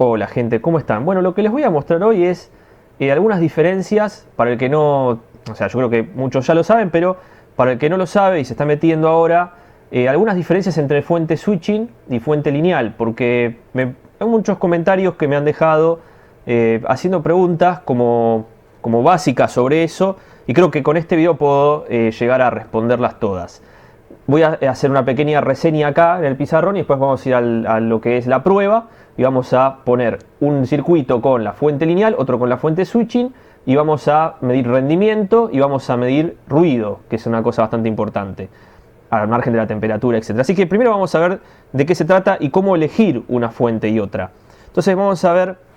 Hola gente, ¿cómo están? Bueno, lo que les voy a mostrar hoy es algunas diferencias para el que no, o sea, yo creo que muchos ya lo saben, pero para el que no lo sabe y se está metiendo ahora, algunas diferencias entre fuente switching y fuente lineal, porque hay muchos comentarios que me han dejado haciendo preguntas como básicas sobre eso, y creo que con este video puedo llegar a responderlas todas. Voy a hacer una pequeña reseña acá en el pizarrón y después vamos a ir a lo que es la prueba y vamos a poner un circuito con la fuente lineal, otro con la fuente switching y vamos a medir rendimiento y vamos a medir ruido, que es una cosa bastante importante, al margen de la temperatura, etc. Así que primero vamos a ver de qué se trata y cómo elegir una fuente y otra. Entonces vamos a ver.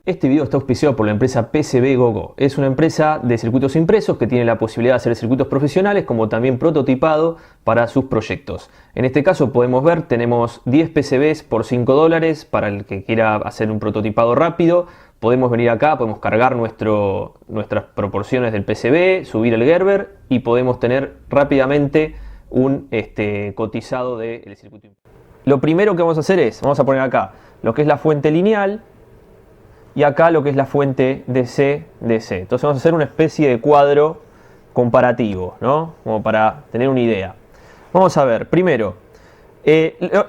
Este video está auspiciado por la empresa PCB GoGo. Es una empresa de circuitos impresos que tiene la posibilidad de hacer circuitos profesionales como también prototipado para sus proyectos. En este caso podemos ver, tenemos 10 PCBs por $5 para el que quiera hacer un prototipado rápido. Podemos venir acá, podemos cargar nuestras proporciones del PCB, subir el Gerber y podemos tener rápidamente un cotizado del circuito impreso. Lo primero que vamos a hacer es, vamos a poner acá lo que es la fuente lineal y acá lo que es la fuente DC-DC. Entonces vamos a hacer una especie de cuadro comparativo, ¿no? Como para tener una idea. Vamos a ver, primero,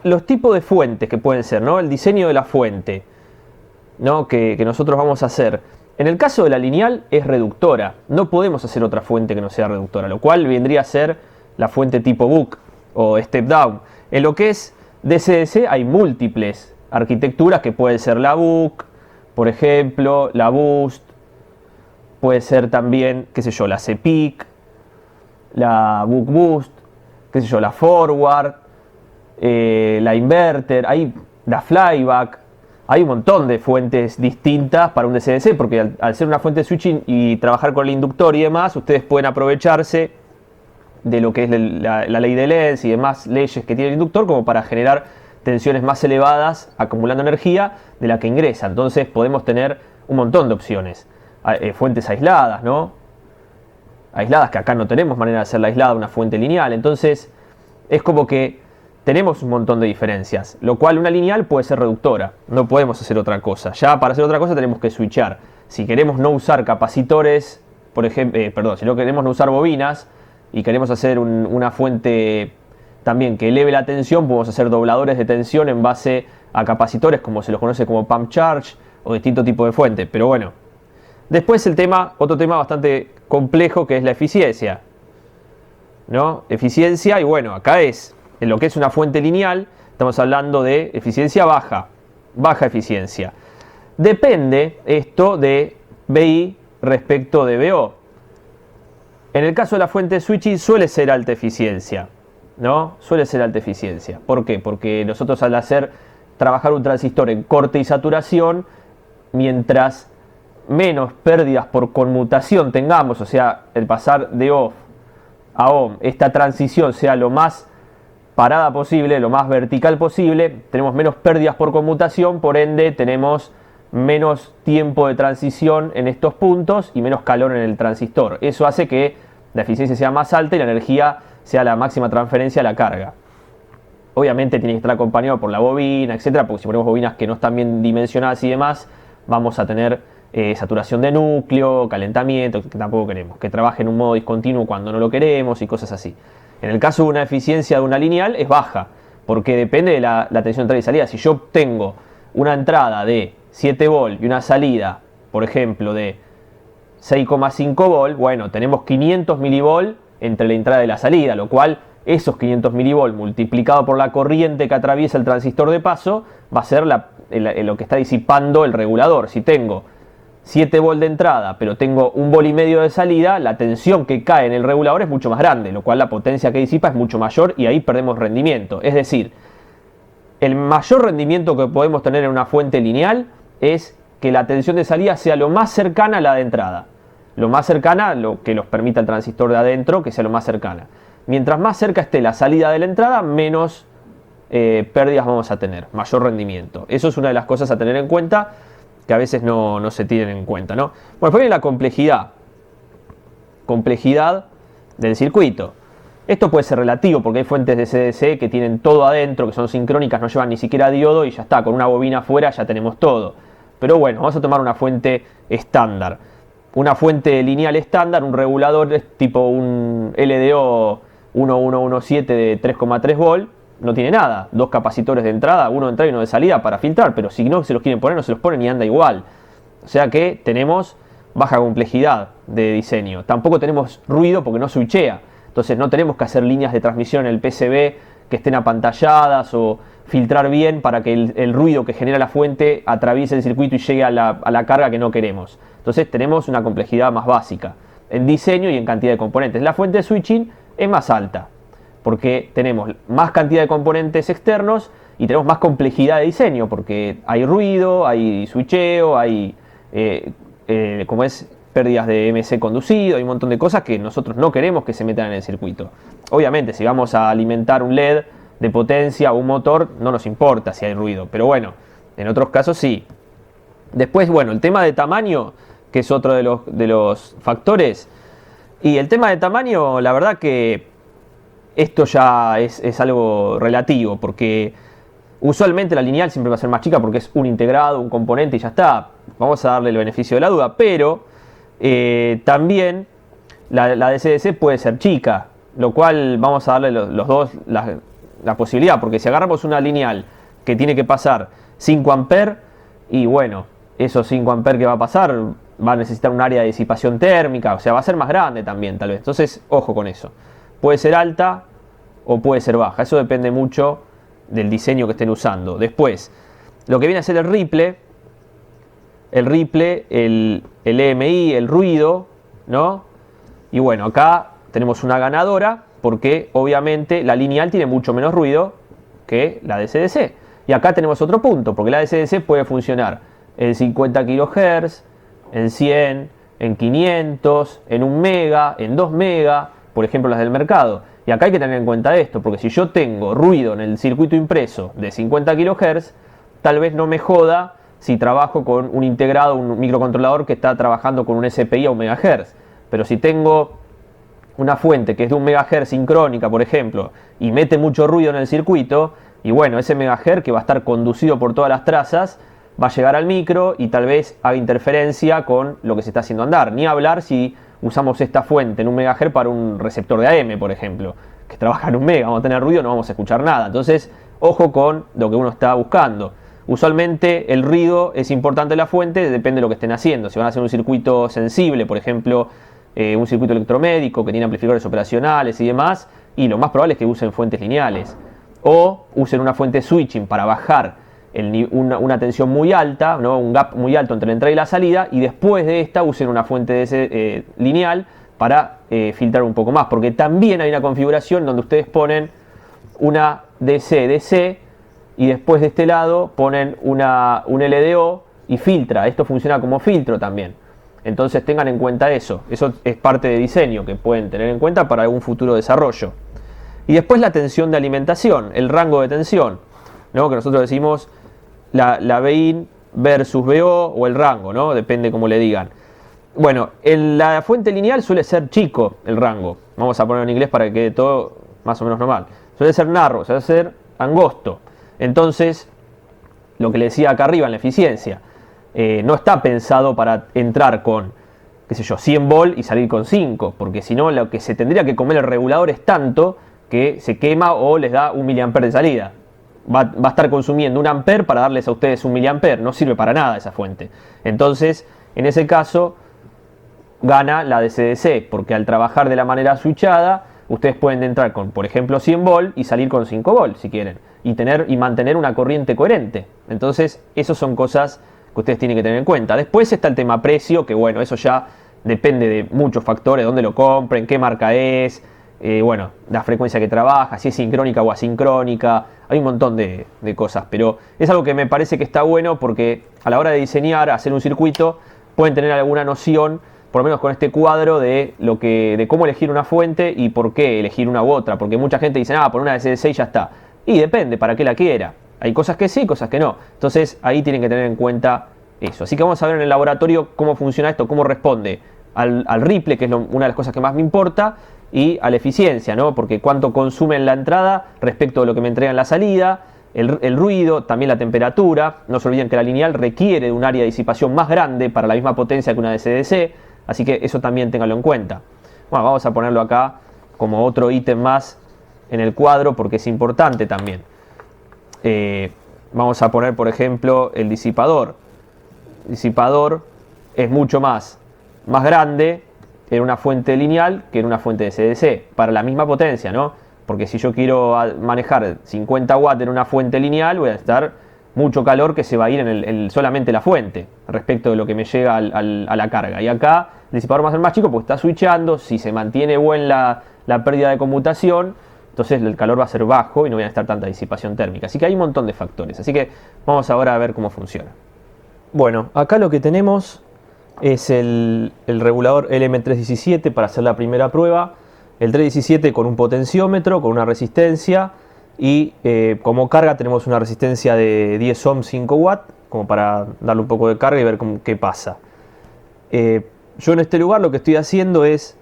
los tipos de fuentes que pueden ser, ¿no? El diseño de la fuente, ¿no? que nosotros vamos a hacer. En el caso de la lineal es reductora. No podemos hacer otra fuente que no sea reductora, lo cual vendría a ser la fuente tipo Buck o Step Down. En lo que es DC-DC hay múltiples arquitecturas que pueden ser la Buck, por ejemplo, la Boost, puede ser también, qué sé yo, la CPIC, la Buck Boost, qué sé yo, la Forward, la Inverter, hay la Flyback, hay un montón de fuentes distintas para un DC-DC, porque al ser una fuente de switching y trabajar con el inductor y demás, ustedes pueden aprovecharse de lo que es la ley de Lenz y demás leyes que tiene el inductor como para generar tensiones más elevadas acumulando energía de la que ingresa. Entonces podemos tener un montón de opciones. Fuentes aisladas, ¿no? Aisladas que acá no tenemos manera de hacerla aislada una fuente lineal. Entonces es como que tenemos un montón de diferencias. Lo cual una lineal puede ser reductora. No podemos hacer otra cosa. Ya para hacer otra cosa tenemos que switchar. Si queremos no usar capacitores, por ejemplo, si no queremos no usar bobinas y queremos hacer una fuente también que eleve la tensión, podemos hacer dobladores de tensión en base a capacitores como se los conoce como pump charge o distinto tipo de fuente. Pero bueno, después otro tema bastante complejo que es la eficiencia, ¿no? Eficiencia, y bueno, acá es, en lo que es una fuente lineal, estamos hablando de eficiencia baja eficiencia. Depende esto de BI respecto de BO. En el caso de la fuente de switching suele ser alta eficiencia, ¿no? Suele ser alta eficiencia. ¿Por qué? Porque nosotros al trabajar un transistor en corte y saturación, mientras menos pérdidas por conmutación tengamos, o sea, el pasar de off a on, esta transición sea lo más parada posible, lo más vertical posible, tenemos menos pérdidas por conmutación, por ende tenemos menos tiempo de transición en estos puntos y menos calor en el transistor. Eso hace que la eficiencia sea más alta y la energía sea la máxima transferencia a la carga. Obviamente tiene que estar acompañado por la bobina, etcétera, porque si ponemos bobinas que no están bien dimensionadas y demás, vamos a tener saturación de núcleo, calentamiento, que tampoco queremos, que trabaje en un modo discontinuo cuando no lo queremos y cosas así. En el caso de una eficiencia de una lineal es baja, porque depende de la tensión de entrada y salida. Si yo tengo una entrada de 7 volt y una salida, por ejemplo, de 6,5 volt, bueno, tenemos 500 milivolt entre la entrada y la salida, lo cual esos 500 milivolt multiplicado por la corriente que atraviesa el transistor de paso va a ser lo que está disipando el regulador. Si tengo 7 volt de entrada pero tengo 1,5 volt de salida, la tensión que cae en el regulador es mucho más grande, lo cual la potencia que disipa es mucho mayor y ahí perdemos rendimiento. Es decir, el mayor rendimiento que podemos tener en una fuente lineal es que la tensión de salida sea lo más cercana a la de entrada. Lo más cercana, lo que nos permita el transistor de adentro, que sea lo más cercana. Mientras más cerca esté la salida de la entrada, menos pérdidas vamos a tener, mayor rendimiento. Eso es una de las cosas a tener en cuenta, que a veces no se tienen en cuenta, ¿no? Bueno, después viene la complejidad del circuito. Esto puede ser relativo porque hay fuentes de CDC que tienen todo adentro, que son sincrónicas, no llevan ni siquiera diodo y ya está, con una bobina afuera ya tenemos todo. Pero bueno, vamos a tomar una fuente estándar. Una fuente lineal estándar, un regulador tipo un LDO 1117 de 3,3 volt, no tiene nada. Dos capacitores de entrada, uno de entrada y uno de salida para filtrar, pero si no se los quieren poner, no se los ponen y anda igual. O sea que tenemos baja complejidad de diseño. Tampoco tenemos ruido porque no switchea. Entonces no tenemos que hacer líneas de transmisión en el PCB que estén apantalladas o filtrar bien para que el ruido que genera la fuente atraviese el circuito y llegue a la carga que no queremos. Entonces tenemos una complejidad más básica en diseño y en cantidad de componentes. La fuente de switching es más alta porque tenemos más cantidad de componentes externos y tenemos más complejidad de diseño porque hay ruido, hay switcheo, hay como es pérdidas de MC conducido, hay un montón de cosas que nosotros no queremos que se metan en el circuito. Obviamente, si vamos a alimentar un LED de potencia o un motor, no nos importa si hay ruido, pero bueno, en otros casos sí. Después, bueno, el tema de tamaño, que es otro de los factores, y el tema de tamaño, la verdad que esto ya es algo relativo, porque usualmente la lineal siempre va a ser más chica porque es un integrado, un componente y ya está. Vamos a darle el beneficio de la duda, pero también la DCDC puede ser chica, lo cual vamos a darle los dos la posibilidad, porque si agarramos una lineal que tiene que pasar 5 amperes, y bueno, esos 5 amperes que va a pasar va a necesitar un área de disipación térmica, o sea, va a ser más grande también tal vez. Entonces, ojo con eso. Puede ser alta o puede ser baja, eso depende mucho del diseño que estén usando. Después, lo que viene a ser el ripple, el EMI, el ruido, ¿no? Y bueno, acá tenemos una ganadora porque obviamente la lineal tiene mucho menos ruido que la DCDC. Y acá tenemos otro punto, porque la DCDC puede funcionar en 50 kHz, en 100, en 500, en 1 mega, en 2 mega, por ejemplo las del mercado. Y acá hay que tener en cuenta esto, porque si yo tengo ruido en el circuito impreso de 50 kHz, tal vez no me joda si trabajo con un integrado, un microcontrolador que está trabajando con un SPI a 1 MHz. Pero si tengo una fuente que es de 1 MHz sincrónica, por ejemplo, y mete mucho ruido en el circuito, y bueno, ese MHz que va a estar conducido por todas las trazas, va a llegar al micro y tal vez haga interferencia con lo que se está haciendo andar. Ni hablar si usamos esta fuente en 1 MHz para un receptor de AM, por ejemplo, que trabaja en 1 mega, vamos a tener ruido, no vamos a escuchar nada. Entonces, ojo con lo que uno está buscando. Usualmente el ruido es importante en la fuente, depende de lo que estén haciendo. Si van a hacer un circuito sensible, por ejemplo, un circuito electromédico que tiene amplificadores operacionales y demás, y lo más probable es que usen fuentes lineales. O usen una fuente switching para bajar una tensión muy alta, ¿no? Un gap muy alto entre la entrada y la salida, y después de esta usen una fuente lineal para filtrar un poco más, porque también hay una configuración donde ustedes ponen una DC-DC y después de este lado ponen un LDO y filtra. Esto funciona como filtro también. Entonces tengan en cuenta eso. Eso es parte de diseño que pueden tener en cuenta para algún futuro desarrollo. Y después la tensión de alimentación, el rango de tensión, ¿no? Que nosotros decimos la BIN versus BO o el rango, ¿no? Depende cómo le digan. Bueno, en la fuente lineal suele ser chico el rango. Vamos a ponerlo en inglés para que quede todo más o menos normal. Suele ser narrow, suele ser angosto. Entonces, lo que le decía acá arriba en la eficiencia, no está pensado para entrar con, qué sé yo, 100 volt y salir con 5, porque si no, lo que se tendría que comer el regulador es tanto que se quema o les da 1 miliamper de salida. Va a estar consumiendo 1 amper para darles a ustedes 1 miliamper, no sirve para nada esa fuente. Entonces, en ese caso, gana la DCDC, porque al trabajar de la manera switchada, ustedes pueden entrar con, por ejemplo, 100 volt y salir con 5 volt si quieren, y mantener una corriente coherente. Entonces, esas son cosas que ustedes tienen que tener en cuenta. Después está el tema precio, que bueno, eso ya depende de muchos factores, dónde lo compren, qué marca es, bueno, la frecuencia que trabaja, si es sincrónica o asincrónica, hay un montón de cosas, pero es algo que me parece que está bueno porque a la hora de diseñar, hacer un circuito, pueden tener alguna noción, por lo menos con este cuadro, de cómo elegir una fuente y por qué elegir una u otra, porque mucha gente dice, por una DCDC y ya está, y depende, para qué la quiera. Hay cosas que sí, cosas que no. Entonces ahí tienen que tener en cuenta eso. Así que vamos a ver en el laboratorio cómo funciona esto, cómo responde al ripple, que es una de las cosas que más me importa, y a la eficiencia, ¿no? Porque cuánto consume en la entrada respecto de lo que me entrega en la salida, el ruido, también la temperatura. No se olviden que la lineal requiere de un área de disipación más grande para la misma potencia que una DC-DC, así que eso también ténganlo en cuenta. Bueno, vamos a ponerlo acá como otro ítem más en el cuadro porque es importante también. Vamos a poner, por ejemplo, el disipador. El disipador es mucho más grande en una fuente lineal que en una fuente de DC-DC, para la misma potencia, ¿no? Porque si yo quiero manejar 50 watts en una fuente lineal, voy a necesitar mucho calor que se va a ir en solamente la fuente, respecto de lo que me llega a la carga. Y acá el disipador va a ser más chico porque está switchando, si se mantiene buena la pérdida de conmutación, entonces el calor va a ser bajo y no voy a necesitar tanta disipación térmica. Así que hay un montón de factores. Así que vamos ahora a ver cómo funciona. Bueno, acá lo que tenemos es el regulador LM317 para hacer la primera prueba. El 317 con un potenciómetro, con una resistencia y como carga tenemos una resistencia de 10 ohms 5 watts, como para darle un poco de carga y ver qué pasa. Yo en este lugar lo que estoy haciendo es,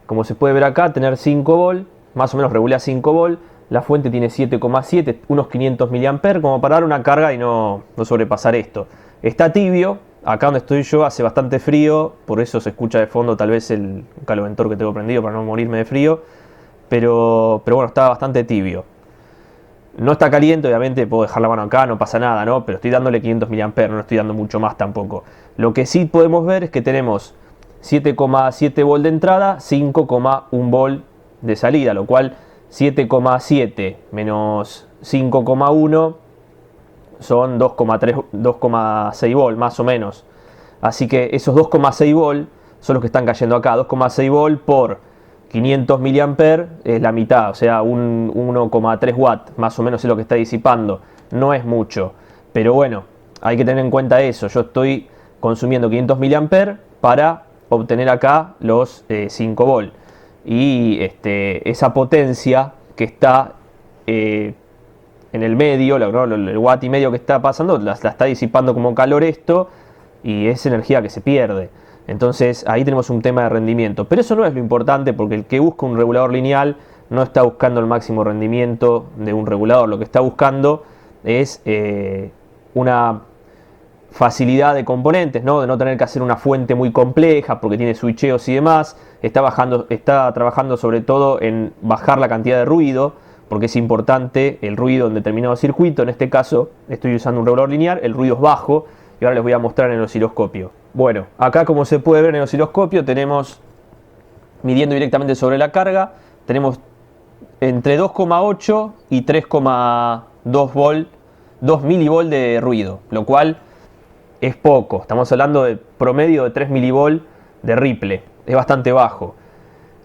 como se puede ver acá, tener 5 volt, más o menos regula 5 volt. La fuente tiene 7,7, unos 500 mA, como para dar una carga y no sobrepasar esto. Está tibio. Acá donde estoy yo hace bastante frío, por eso se escucha de fondo tal vez el caloventor que tengo prendido para no morirme de frío. Pero bueno, está bastante tibio. No está caliente, obviamente puedo dejar la mano acá, no pasa nada, ¿no? Pero estoy dándole 500 mA, no estoy dando mucho más tampoco. Lo que sí podemos ver es que tenemos 7,7 volt de entrada, 5,1 volt de salida, lo cual 7,7 menos 5,1 son 2,6 volt más o menos. Así que esos 2,6 volt son los que están cayendo acá. 2,6 volt por 500 mA es la mitad, o sea, 1,3 watt más o menos es lo que está disipando. No es mucho, pero bueno, hay que tener en cuenta eso. Yo estoy consumiendo 500 mA para obtener acá los 5 volt. Y esa potencia que está en el medio, el watt y medio que está pasando, la está disipando como calor esto, y es energía que se pierde. Entonces ahí tenemos un tema de rendimiento. Pero eso no es lo importante, porque el que busca un regulador lineal no está buscando el máximo rendimiento de un regulador. Lo que está buscando es una facilidad de componentes, ¿no? De no tener que hacer una fuente muy compleja porque tiene switcheos y demás. Está trabajando sobre todo en bajar la cantidad de ruido, porque es importante el ruido en determinado circuito. En este caso estoy usando un regulador lineal, el ruido es bajo, y ahora les voy a mostrar en el osciloscopio. Bueno, acá como se puede ver en el osciloscopio tenemos, midiendo directamente sobre la carga, tenemos entre 2,8 y 3,2 volt, 2 milivolt de ruido, lo cual es poco. Estamos hablando de promedio de 3 milivolt de ripple, es bastante bajo.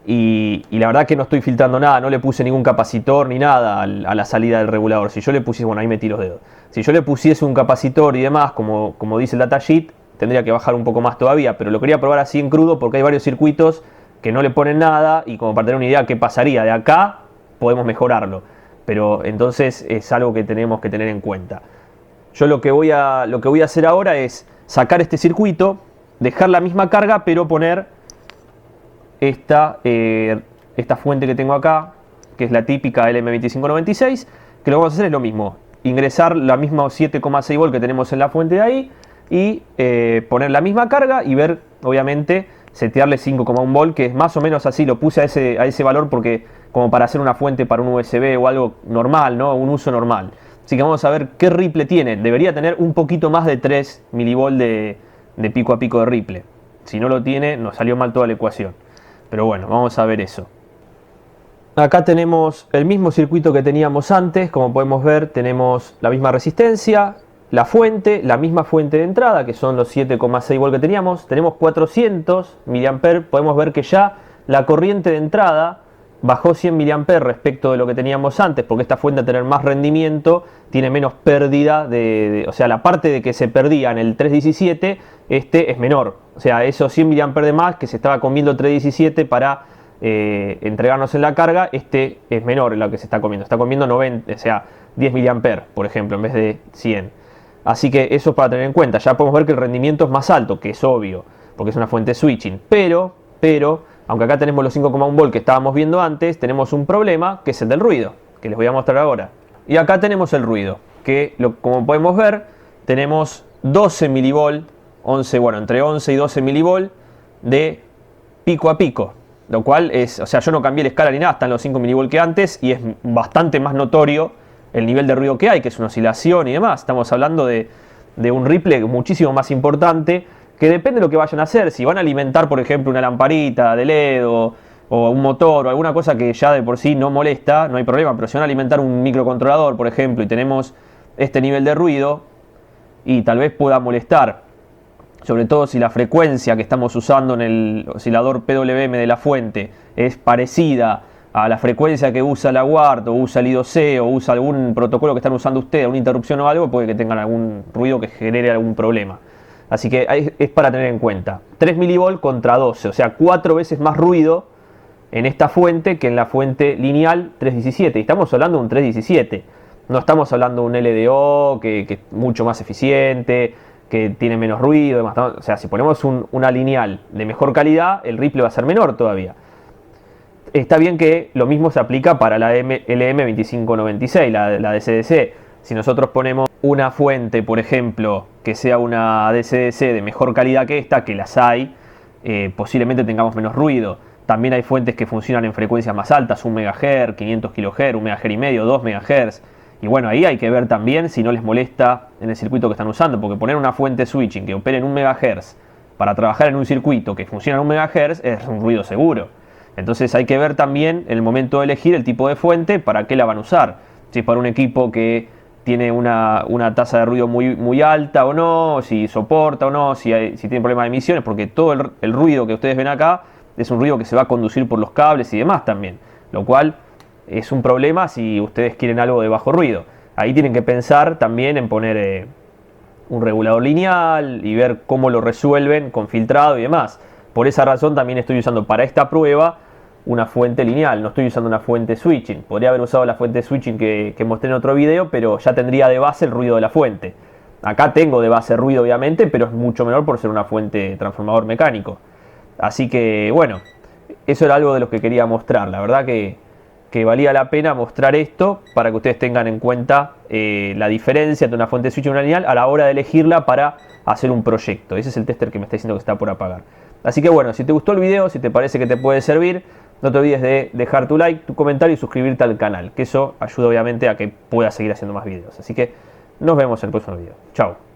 Y la verdad que no estoy filtrando nada, no le puse ningún capacitor ni nada a la salida del regulador. Si yo le pusiese, bueno, ahí metí los dedos. Si yo le pusiese un capacitor y demás, como dice el datasheet, tendría que bajar un poco más todavía, pero lo quería probar así en crudo porque hay varios circuitos que no le ponen nada, y como para tener una idea de qué pasaría de acá, podemos mejorarlo. Pero entonces es algo que tenemos que tener en cuenta. Yo lo que voy a hacer ahora es sacar este circuito, dejar la misma carga, pero poner esta fuente que tengo acá, que es la típica LM2596, que lo que vamos a hacer es lo mismo, ingresar la misma 7,6 volt que tenemos en la fuente de ahí, y poner la misma carga y ver, obviamente, setearle 5,1 volt, que es más o menos así. Lo puse a ese valor porque como para hacer una fuente para un USB o algo normal, ¿no? Un uso normal. Así que vamos a ver qué ripple tiene. Debería tener un poquito más de 3 milivolt de pico a pico de ripple. Si no lo tiene, nos salió mal toda la ecuación. Pero bueno, vamos a ver eso. Acá tenemos el mismo circuito que teníamos antes. Como podemos ver, tenemos la misma resistencia, la fuente, la misma fuente de entrada, que son los 7,6 volt que teníamos. Tenemos 400 mA. Podemos ver que ya la corriente de entrada bajó 100 mA respecto de lo que teníamos antes, porque esta fuente, al tener más rendimiento, tiene menos pérdida o sea, la parte de que se perdía en el 317, es menor. O sea, esos 100 mA de más que se estaba comiendo el 317 para entregarnos en la carga, es menor en lo que se está comiendo. Está comiendo 90, o sea, 10 mA, por ejemplo, en vez de 100. Así que eso es para tener en cuenta. Ya podemos ver que el rendimiento es más alto, que es obvio, porque es una fuente switching. Pero aunque acá tenemos los 5,1 volt que estábamos viendo antes, tenemos un problema que es el del ruido, que les voy a mostrar ahora. Y acá tenemos el ruido, que como podemos ver, tenemos 12 milivolt, entre 11 y 12 milivolt de pico a pico. Lo cual es, o sea, yo no cambié la escala ni nada, están los 5 milivolt que antes y es bastante más notorio el nivel de ruido que hay, que es una oscilación y demás. Estamos hablando de un ripple muchísimo más importante, que depende de lo que vayan a hacer. Si van a alimentar, por ejemplo, una lamparita de LED o un motor o alguna cosa que ya de por sí no molesta, no hay problema. Pero si van a alimentar un microcontrolador, por ejemplo, y tenemos este nivel de ruido, y tal vez pueda molestar, sobre todo si la frecuencia que estamos usando en el oscilador PWM de la fuente es parecida a la frecuencia que usa la UART o usa el I2C o usa algún protocolo que están usando ustedes, una interrupción o algo, puede que tengan algún ruido que genere algún problema. Así que es para tener en cuenta. 3 milivolt contra 12, o sea, 4 veces más ruido en esta fuente que en la fuente lineal 317. Y estamos hablando de un 317. No estamos hablando de un LDO que es mucho más eficiente, que tiene menos ruido, demás. O sea, si ponemos una lineal de mejor calidad, el ripple va a ser menor todavía. Está bien que lo mismo se aplica para la LM2596, la DCDC. Si nosotros ponemos una fuente, por ejemplo, que sea una DCDC de mejor calidad que esta, que las hay, posiblemente tengamos menos ruido. También hay fuentes que funcionan en frecuencias más altas, 1 MHz, 500 kHz, 1 MHz y medio, 2 MHz. Y bueno, ahí hay que ver también si no les molesta en el circuito que están usando, porque poner una fuente switching que opere en 1 MHz para trabajar en un circuito que funciona en 1 MHz es un ruido seguro. Entonces hay que ver también en el momento de elegir el tipo de fuente para qué la van a usar. Si es para un equipo que tiene una tasa de ruido muy alta o no, si soporta o no, si tiene problemas de emisiones, porque todo el ruido que ustedes ven acá es un ruido que se va a conducir por los cables y demás también, lo cual es un problema si ustedes quieren algo de bajo ruido. Ahí tienen que pensar también en poner un regulador lineal y ver cómo lo resuelven con filtrado y demás. Por esa razón también estoy usando para esta prueba una fuente lineal, no estoy usando una fuente switching. Podría haber usado la fuente switching que mostré en otro video, pero ya tendría de base el ruido de la fuente. Acá tengo de base ruido obviamente, pero es mucho menor por ser una fuente transformador mecánico. Así que bueno, eso era algo de lo que quería mostrar. La verdad que valía la pena mostrar esto para que ustedes tengan en cuenta la diferencia entre una fuente switching y una lineal a la hora de elegirla para hacer un proyecto. Ese es el tester que me está diciendo que está por apagar. Así que bueno, si te gustó el video, si te parece que te puede servir, no te olvides de dejar tu like, tu comentario y suscribirte al canal, que eso ayuda obviamente a que pueda seguir haciendo más videos. Así que nos vemos en el próximo video. Chao.